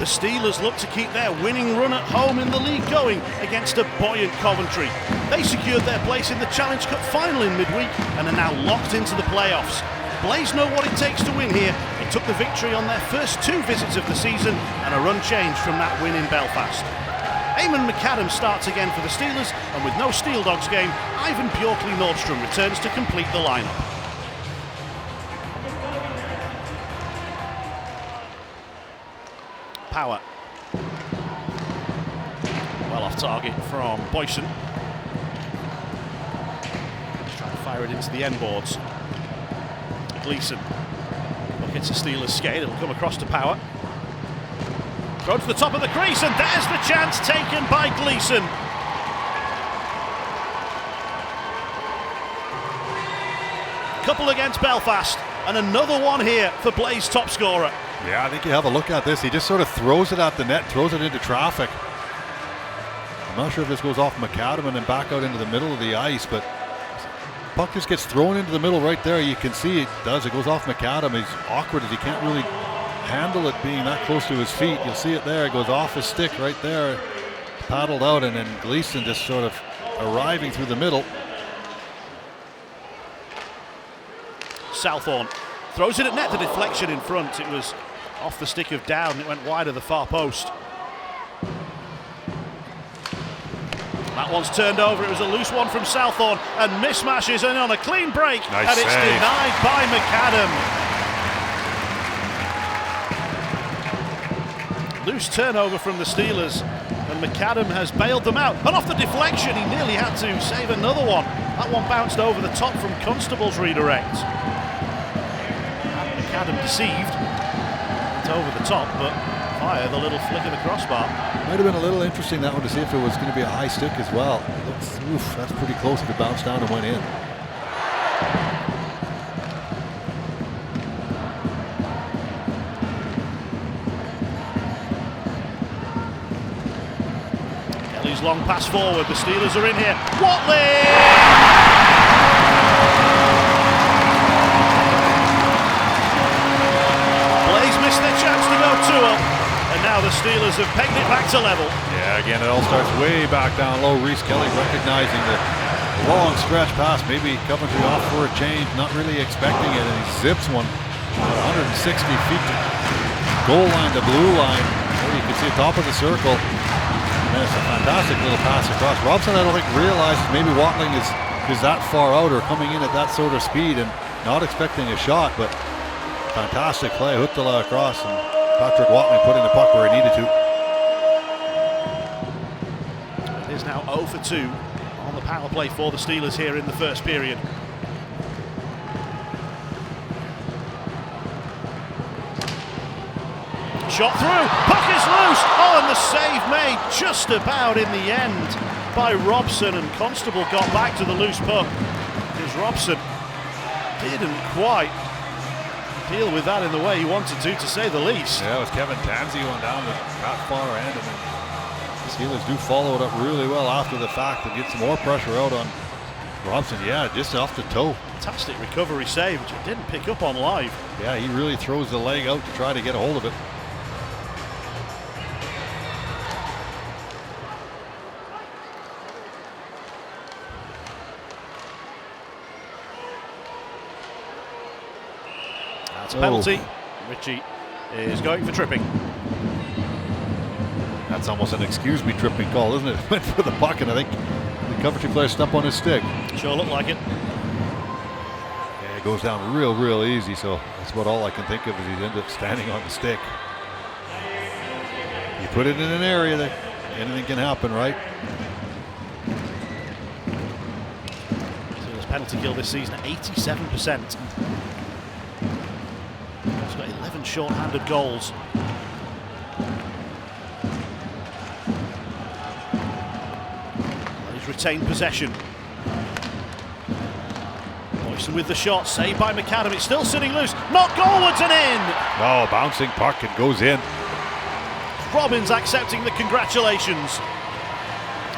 The Steelers look to keep their winning run at home in the league going against a buoyant Coventry. They secured their place in the Challenge Cup final in midweek and are now locked into the playoffs. Blaze know what it takes to win here. They took the victory on their first 2 visits of the season and are unchanged from that win in Belfast. Eamon McAdam starts again for the Steelers, and with no Steel Dogs game, Ivan Bjorkley-Nordstrom returns to complete the lineup. Power. Well off target from Boyson. He's trying to fire it into the end boards. Gleeson. Look, it's a Steelers skate. It'll come across to Power. Throw to the top of the crease, and there's the chance taken by Gleeson. Couple against Belfast, and another one here for Blaze top scorer. Yeah, I think you have a look at this. He just sort of throws it at the net, throws it into traffic. I'm not sure if this goes off McAdam and then back out into the middle of the ice, but puck just gets thrown into the middle right there. You can see it does. It goes off McAdam. He's awkward as he can't really handle it being that close to his feet. You'll see it there. It goes off his stick right there, paddled out, and then Gleeson just sort of arriving through the middle. Southorn throws it at net. The deflection in front. It was off the stick of Down. It went wide of the far post. That one's turned over. It was a loose one from Southorn, and mismatches in on a clean break, nice and it's save. denied by McAdam. Loose turnover from the Steelers, and McAdam has bailed them out. And off the deflection, he nearly had to save another one. That one bounced over the top from Constable's redirect. McAdam deceived. It's over the top, but fire the little flick of the crossbar. Might have been a little interesting, that one, to see if it was going to be a high stick as well. That's pretty close if it bounced down and went in. Kelly's long pass forward. The Steelers are in here. Watley! Blaze missed their chance to go 2-up, and now the Steelers have pegged it back to level. Yeah, again, it all starts way back down low. Reese Kelly recognizing the long stretch pass. Maybe Coventry off for a change, not really expecting it, and he zips one 160 feet to goal line to blue line. Well, you can see the top of the circle. And it's a fantastic little pass across. Robson, I don't think, realizes maybe Watling is that far out or coming in at that sort of speed and not expecting a shot, but fantastic play. Huttala across, and Patrick Watling putting the puck where he needed to. It is now 0 for 2 on the power play for the Steelers here in the first period. Shot through, puck is loose. Oh, and the save made just about in the end by Robson, and Constable got back to the loose puck because Robson didn't quite deal with that in the way he wanted to say the least. Yeah, it was Kevin Tansey going down that far end, and the Steelers do follow it up really well after the fact and get some more pressure out on Robson. Yeah, just off the toe. Fantastic recovery save, which he didn't pick up on live. Yeah, he really throws the leg out to try to get a hold of it. That's a penalty. Ritchie is going for tripping. That's almost an excuse me tripping call, isn't it? Went for the puck, and I think the Coventry player stepped on his stick. Sure looked like it. Yeah, it goes down real easy, so that's about all I can think of as he ended up standing on the stick. You put it in an area that anything can happen, right? Steelers penalty kill this season at 87%. He's got 11 short-handed goals. He's retained possession. Boyson with the shot, saved by McAdam. It's still sitting loose. Not goalwards and in! Oh, bouncing puck, it goes in. Robbins accepting the congratulations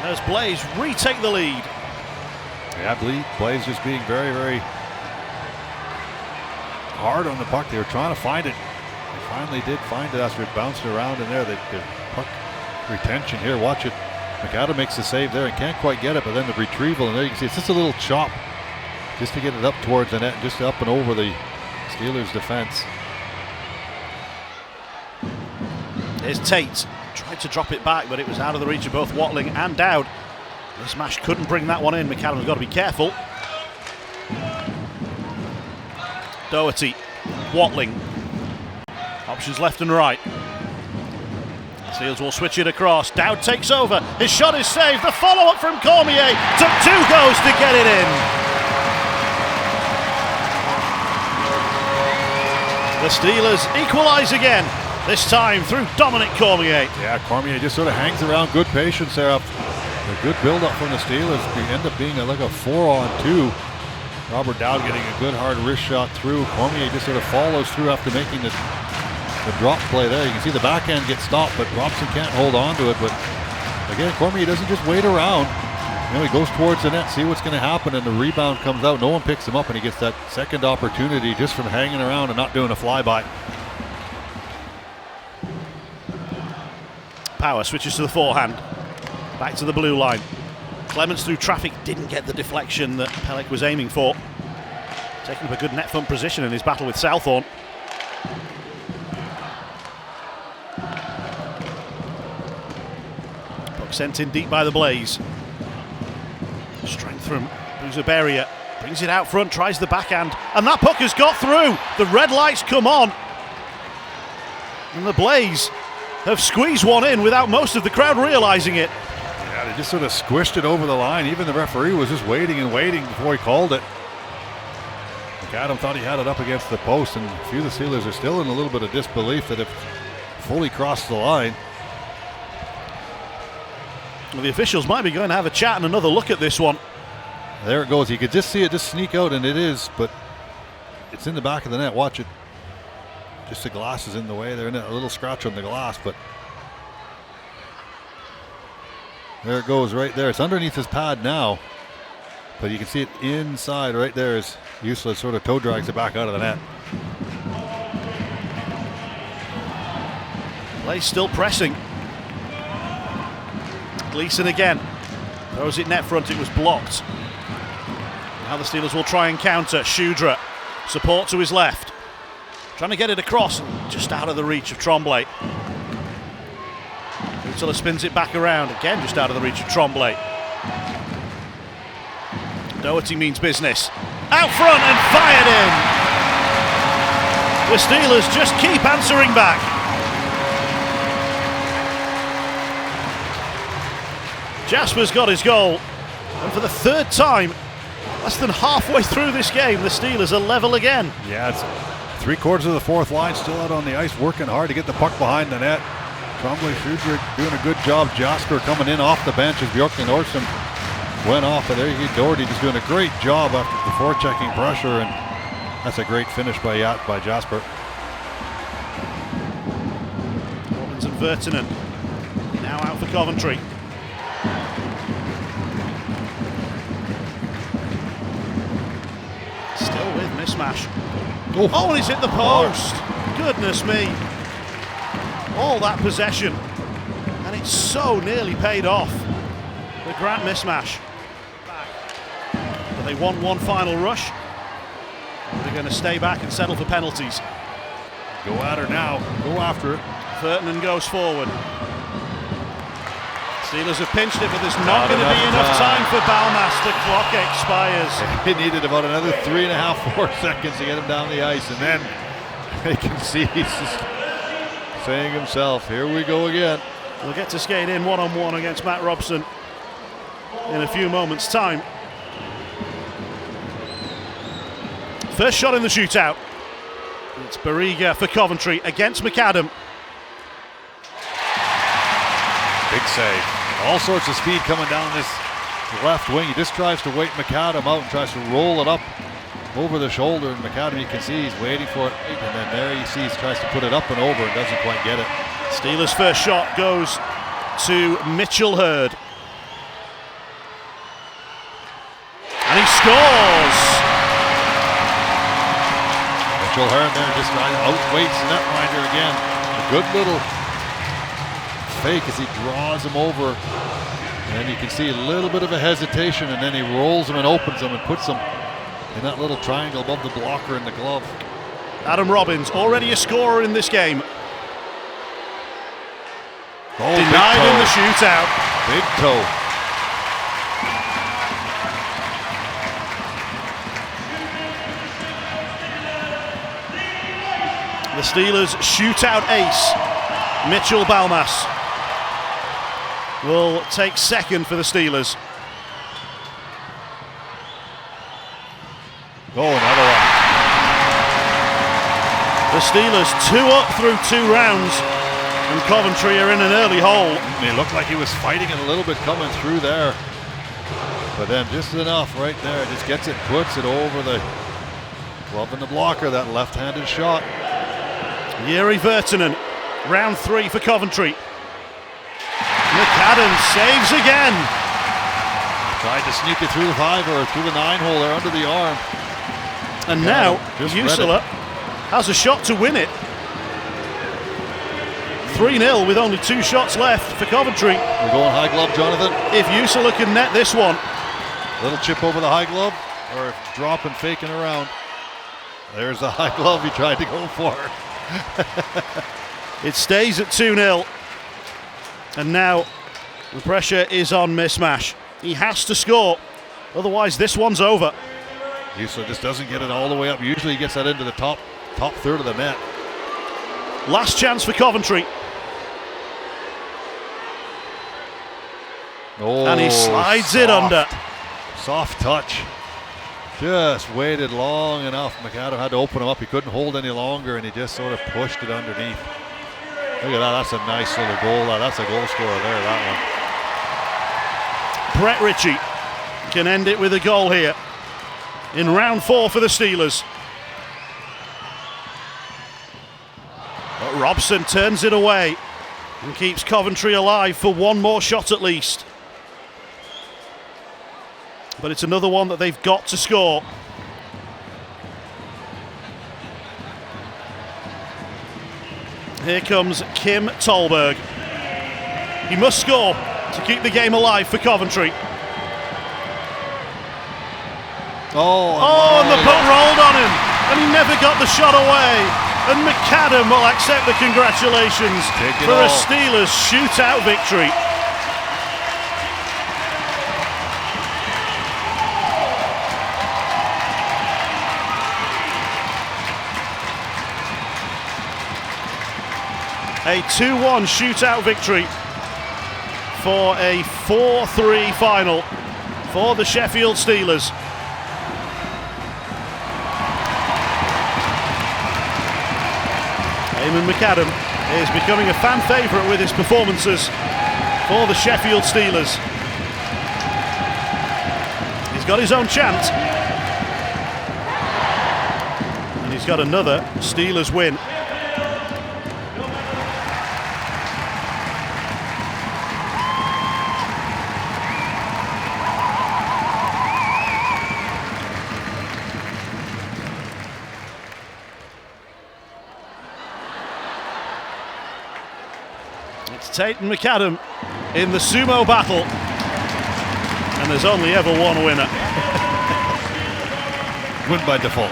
as Blaze retake the lead. Yeah, I believe Blaze just being very hard on the puck. They were trying to find it Finally did find it after it bounced around in there. The puck retention here, watch it. McAdam makes the save there and can't quite get it, but then the retrieval, and there you can see it's just a little chop just to get it up towards the net, just up and over the Steelers defense. Here's Tate, tried to drop it back, but it was out of the reach of both Watling and Dowd. Mach couldn't bring that one in. McAdam's got to be careful. Doherty, Watling, options left and right. Steelers will switch it across. Dowd takes over. His shot is saved. The follow-up from Cormier took 2 goes to get it in. The Steelers equalise again, this time through Dominic Cormier. Yeah, Cormier just sort of hangs around. Good patience there. A good build-up from the Steelers. They end up being like a 4-on-2. Robert Dowd getting a good hard wrist shot through. Cormier just sort of follows through after making the drop play there. You can see the backhand get stopped, but Robson can't hold on to it. But again, Cormier doesn't just wait around. You know, he goes towards the net, see what's going to happen, and the rebound comes out. No one picks him up, and he gets that second opportunity just from hanging around and not doing a flyby. Power switches to the forehand. Back to the blue line. Clements through traffic didn't get the deflection that Pelech was aiming for. Taking up a good net front position in his battle with Southorn. Puck sent in deep by the Blaze. Strength from Buzaberia. Brings it out front, tries the backhand, and that puck has got through. The red lights come on. And the Blaze have squeezed one in without most of the crowd realising it. Yeah, they just sort of squished it over the line. Even the referee was just waiting and waiting before he called it. McAdam thought he had it up against the post, and a few of the Steelers are still in a little bit of disbelief that it fully crossed the line. Well, the officials might be going to have a chat and another look at this one. There it goes. You could just see it just sneak out, and it is, but it's in the back of the net. Watch it. Just the glass is in the way. They're in a little scratch on the glass, but there it goes right there. It's underneath his pad now, but you can see it inside right there is useless. Sort of toe drags it back out of the net. Blaze still pressing. Gleason again. Throws it net front. It was blocked. Now the Steelers will try and counter. Shudra. Support to his left. Trying to get it across. Just out of the reach of Tremblay. Utila spins it back around. Again, just out of the reach of Tremblay. Doherty means business. Out front and fired in. The Steelers just keep answering back. Jasper's got his goal. And for the third time, less than halfway through this game, the Steelers are level again. Yeah, it's 3/4 of the fourth line, still out on the ice, working hard to get the puck behind the net. Tremblay, Shudra doing a good job. Jasper coming in off the bench as Bjork and Nordstrom went off. But there you go, Doherty just doing a great job after the forechecking pressure, and that's a great finish by Jasper. Robbins and Vertinen now out for Coventry. Still with mismatch. Oh, and he's hit the post. Goodness me. All that possession. And it's so nearly paid off. The Grant mismatch. But they want one final rush. They're going to stay back and settle for penalties. Go at her now. Go after it. Vertinen goes forward. Steelers have pinched it, but there's not going to be enough time for Balmas. The clock expires. They needed about another 3.5, 4 seconds to get him down the ice, and then they can see he's just saying himself, here we go again. We'll get to skate in one-on-one against Matt Robson in a few moments' time. First shot in the shootout. It's Barriga for Coventry against McAdam. Big save. All sorts of speed coming down this left wing. He just tries to wait McAdam out and tries to roll it up over the shoulder. And McAdam, you can see he's waiting for it. And then there you see he tries to put it up and over and doesn't quite get it. Steelers' first shot goes to Mitchell Hurd. And he scores! Mitchell Hearn there just trying to outweight netminder again. A good little fake as he draws him over. And then you can see a little bit of a hesitation, and then he rolls him and opens him and puts him in that little triangle above the blocker in the glove. Adam Robbins, already a scorer in this game. Oh, denied in the shootout. Big toe. The Steelers' shootout ace, Mitchell Balmas, will take second for the Steelers. Oh, another one. The Steelers 2 up through 2 rounds, and Coventry are in an early hole. I mean, it looked like he was fighting it a little bit coming through there. But then just enough right there. Just gets it, puts it over the glove and the blocker, that left-handed shot. Jiri Virtanen, round 3 for Coventry. McAdam saves again. Tried to sneak it through the 5 or through the 9 hole there under the arm. And now, Usula has a shot to win it. 3-0 with only 2 shots left for Coventry. We're going high glove, Jonathan. If Usula can net this one. Little chip over the high glove, or drop and faking around. There's the high glove he tried to go for. It stays at 2-0. And now the pressure is on Mismash. He has to score, otherwise this one's over. Usula just doesn't get it all the way up. Usually he gets that into the top third of the net. Last chance for Coventry. Oh, and he slides it under. Soft touch. Just waited long enough. McAdam had to open him up. He couldn't hold any longer, and he just sort of pushed it underneath. Look at that. That's a nice little goal. That's a goal scorer there, that one. Brett Ritchie can end it with a goal here in round 4 for the Steelers. But Robson turns it away and keeps Coventry alive for one more shot at least. But it's another one that they've got to score. Here comes Kim Tolberg. He must score to keep the game alive for Coventry. Oh, and the puck rolled on him, and he never got the shot away. And McAdam will accept the congratulations for a Steelers shootout victory. A 2-1 shootout victory for a 4-3 final for the Sheffield Steelers. Eamon McAdam is becoming a fan favourite with his performances for the Sheffield Steelers. He's got his own chant, and he's got another Steelers win. It's Tate and McAdam in the sumo battle, and there's only ever one winner. Win by default.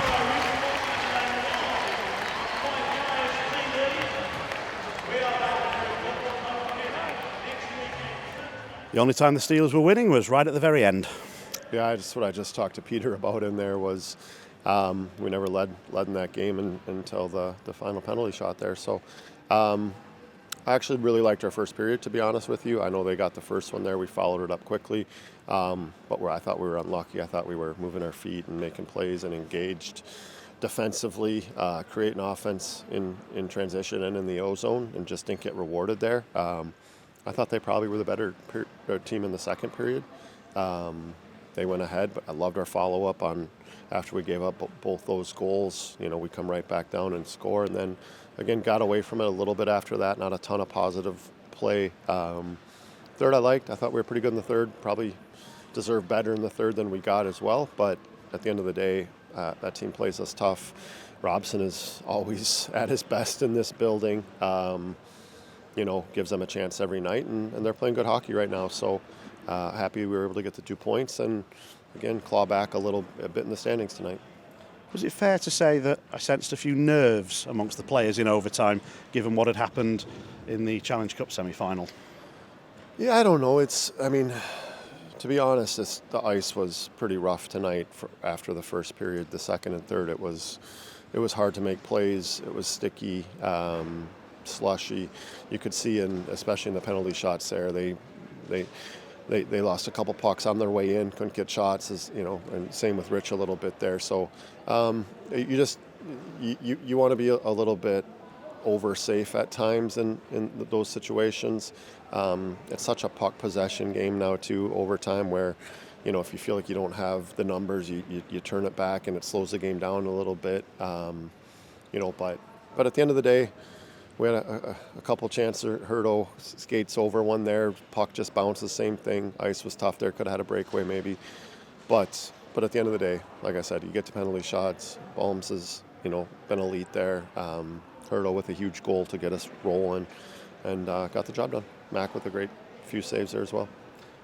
The only time the Steelers were winning was right at the very end. Yeah, that's what I just talked to Peter about in there was we never led in that game until the final penalty shot there. So I actually really liked our first period, to be honest with you. I know they got the first one there. We followed it up quickly, but I thought we were unlucky. I thought we were moving our feet and making plays and engaged defensively, creating offense in transition and in the O zone, and just didn't get rewarded there. I thought they probably were the better team in the second period. They went ahead, but I loved our follow-up on after we gave up both those goals. You know, we come right back down and score, and then again got away from it a little bit after that. Not a ton of positive play. Third I liked. I thought we were pretty good in the third. Probably deserved better in the third than we got as well. But at the end of the day, That team plays us tough. Robson is always at his best in this building. Gives them a chance every night, and they're playing good hockey right now. So happy we were able to get the 2 points and, again, claw back a bit in the standings tonight. Was it fair to say that I sensed a few nerves amongst the players in overtime, given what had happened in the Challenge Cup semi-final? Yeah, I don't know. To be honest, the ice was pretty rough tonight after the first period. The second and third, it was hard to make plays. It was sticky, slushy. You could see, especially in the penalty shots there, they lost a couple pucks on their way in, couldn't get shots, and same with Rich a little bit there. So you want to be a little bit over safe at times in those situations. It's such a puck possession game now too, overtime, where if you feel like you don't have the numbers, you turn it back and it slows the game down a little bit. But at the end of the day, we had a couple chances. Hurdo skates over one there. Puck just bounces, same thing. Ice was tough there. Could have had a breakaway maybe. But at the end of the day, like I said, you get to penalty shots. Balms has been elite there. Hurdo with a huge goal to get us rolling, and got the job done. Mach with a great few saves there as well.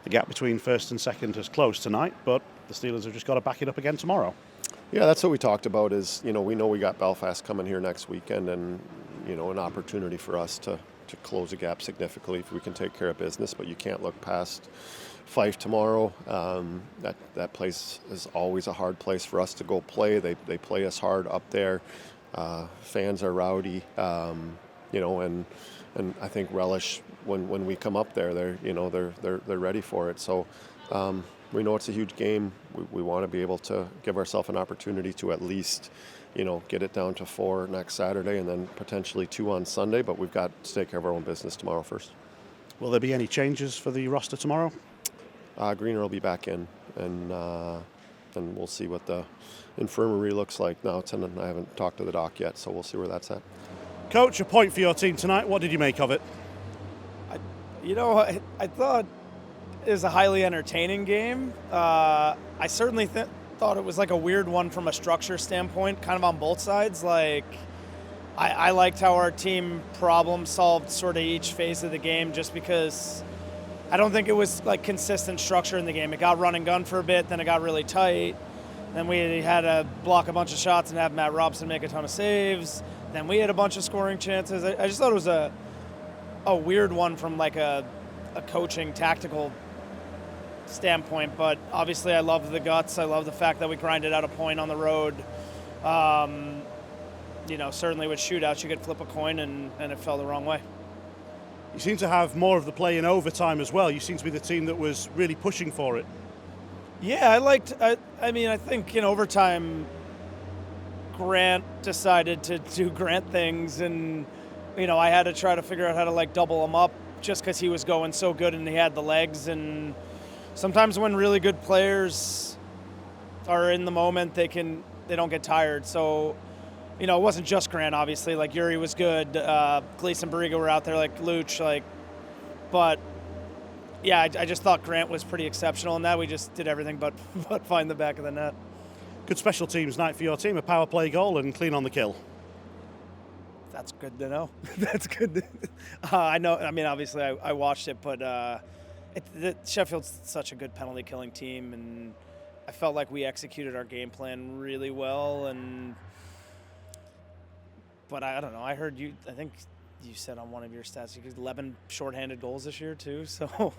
The gap between first and second has closed tonight, but the Steelers have just got to back it up again tomorrow. Yeah, that's what we talked about. We know we got Belfast coming here next weekend, and an opportunity for us to close the gap significantly if we can take care of business. But you can't look past Fife tomorrow. That place is always a hard place for us to go play. They play us hard up there. Fans are rowdy, and I think relish when we come up there. They're ready for it. So we know it's a huge game. We want to be able to give ourselves an opportunity to at least get it down to 4 next Saturday, and then potentially 2 on Sunday. But we've got to take care of our own business tomorrow first. Will there be any changes for the roster tomorrow? Greener will be back in, and we'll see what the infirmary looks like now. I haven't talked to the doc yet, so we'll see where that's at. Coach, a point for your team tonight. What did you make of it? I thought it was a highly entertaining game. I certainly thought it was like a weird one from a structure standpoint, kind of on both sides. Like, I liked how our team problem solved sort of each phase of the game, just because I don't think it was like consistent structure in the game. It got run and gun for a bit, then it got really tight. Then we had to block a bunch of shots and have Matt Robson make a ton of saves. Then we had a bunch of scoring chances. I just thought it was a weird one from like a coaching tactical standpoint, but obviously I love the guts. I love the fact that we grinded out a point on the road. Certainly with shootouts you could flip a coin and it fell the wrong way. You seem to have more of the play in overtime as well. You seem to be the team that was really pushing for it. Yeah, I think in overtime Grant decided to do Grant things, and I had to try to figure out how to double him up just because he was going so good and he had the legs. And sometimes when really good players are in the moment, they don't get tired. So, it wasn't just Grant, obviously. Like, Yuri was good. Gleason, Barriga were out there, Luch. But, yeah, I just thought Grant was pretty exceptional in that. We just did everything but find the back of the net. Good special teams night for your team, a power play goal and clean on the kill. That's good to know. That's good. I know. Obviously, I watched it, but Sheffield's such a good penalty killing team, and I felt like we executed our game plan really well. But I don't know. I heard you. I think you said on one of your stats you got 11 shorthanded goals this year too. So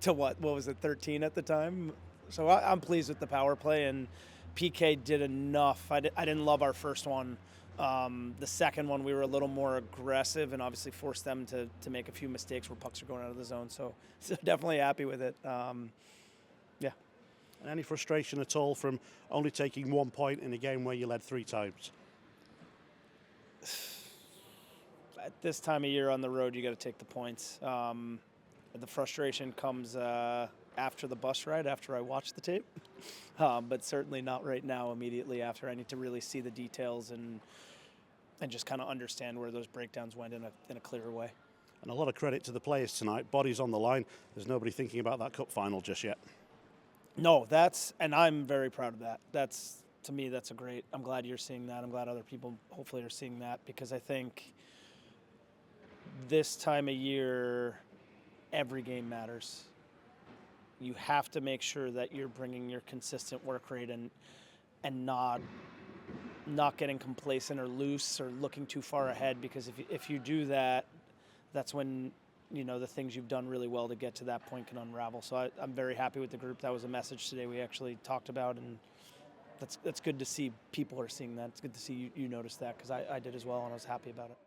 to what was it, 13 at the time? So I'm pleased with the power play, and PK did enough. I didn't love our first one. The second one, we were a little more aggressive and obviously forced them to make a few mistakes where pucks are going out of the zone. So definitely happy with it. Yeah. And any frustration at all from only taking 1 point in a game where you led 3 times? At this time of year on the road, you got to take the points. The frustration comes after the bus ride, after I watch the tape, but certainly not right now immediately after. I need to really see the details and just kind of understand where those breakdowns went in a clearer way. And a lot of credit to the players tonight. Bodies on the line. There's nobody thinking about that cup final just yet. No, and I'm very proud of that. That's to me, that's I'm glad you're seeing that. I'm glad other people hopefully are seeing that, because I think this time of year, every game matters. You have to make sure that you're bringing your consistent work rate and not getting complacent or loose or looking too far ahead, because if you do that, that's when the things you've done really well to get to that point can unravel. So I'm very happy with the group. That was a message today we actually talked about, and that's good to see people are seeing that. It's good to see you notice that, because I did as well, and I was happy about it.